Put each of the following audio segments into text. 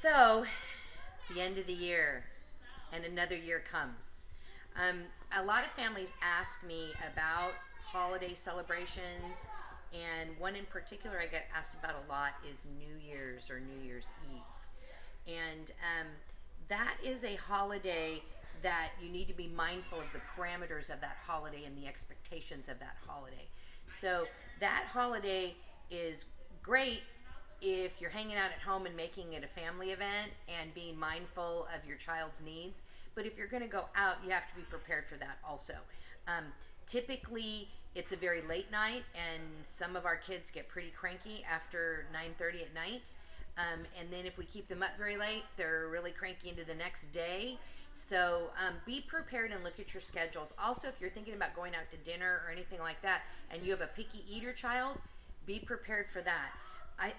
So, the end of the year, and another year comes. A lot of families ask me about holiday celebrations, and one in particular I get asked about a lot is New Year's or New Year's Eve. And that is a holiday that you need to be mindful of the parameters of that holiday and the expectations of that holiday. So, that holiday is great if you're hanging out at home and making it a family event and being mindful of your child's needs. But if you're going to go out, you have to be prepared for that also. Um, Typically, it's a very late night, and some of our kids get pretty cranky after 9:30 at night. And then if we keep them up very late, they're really cranky into the next day. So be prepared and look at your schedules. Also, if you're thinking about going out to dinner or anything like that, and you have a picky eater child, be prepared for that.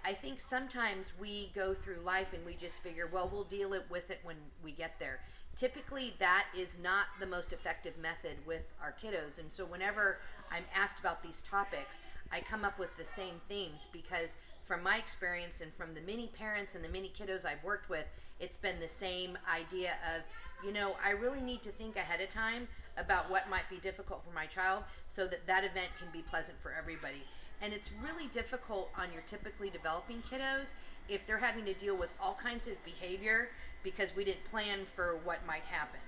I think sometimes we go through life and we just figure, well, we'll deal with it when we get there. Typically, that is not the most effective method with our kiddos. And so, whenever I'm asked about these topics, I come up with the same themes because, from my experience and from the many parents and the many kiddos I've worked with, it's been the same idea of, I really need to think ahead of time about what might be difficult for my child so that that event can be pleasant for everybody. And it's really difficult on your typically developing kiddos if they're having to deal with all kinds of behavior because we didn't plan for what might happen.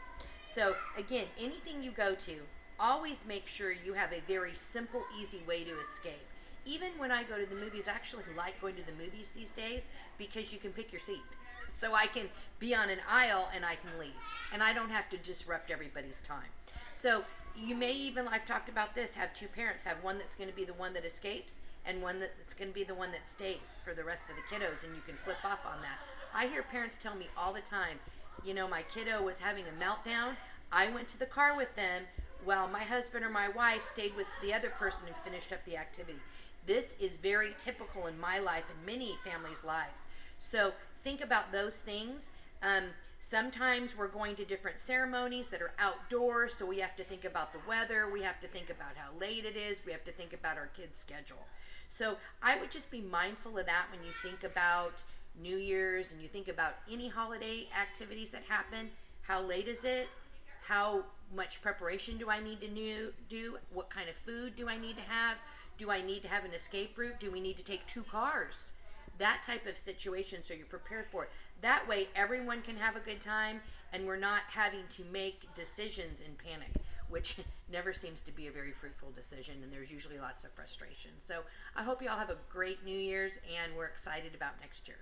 So, again, anything you go to, always make sure you have a very simple, easy way to escape. Even when I go to the movies, I actually like going to the movies these days because you can pick your seat. So I can be on an aisle and I can leave. And I don't have to disrupt everybody's time. So you may even, I've talked about this, have two parents, have one that's going to be the one that escapes and one that's going to be the one that stays for the rest of the kiddos, and you can flip off on that. I hear parents tell me all the time, my kiddo was having a meltdown. I went to the car with them while my husband or my wife stayed with the other person and finished up the activity. This is very typical in my life and many families' lives. So think about those things. Sometimes we're going to different ceremonies that are outdoors, so we have to think about the weather. We have to think about how late it is. We have to think about our kids' schedule. So I would just be mindful of that when you think about New Year's and you think about any holiday activities that happen. How late is it? How much preparation do I need to do? What kind of food do I need to have? Do I need to have an escape route? Do we need to take two cars? That type of situation, so you're prepared for it. That way, everyone can have a good time, and we're not having to make decisions in panic, which never seems to be a very fruitful decision, and there's usually lots of frustration. So I hope you all have a great New Year's, and we're excited about next year.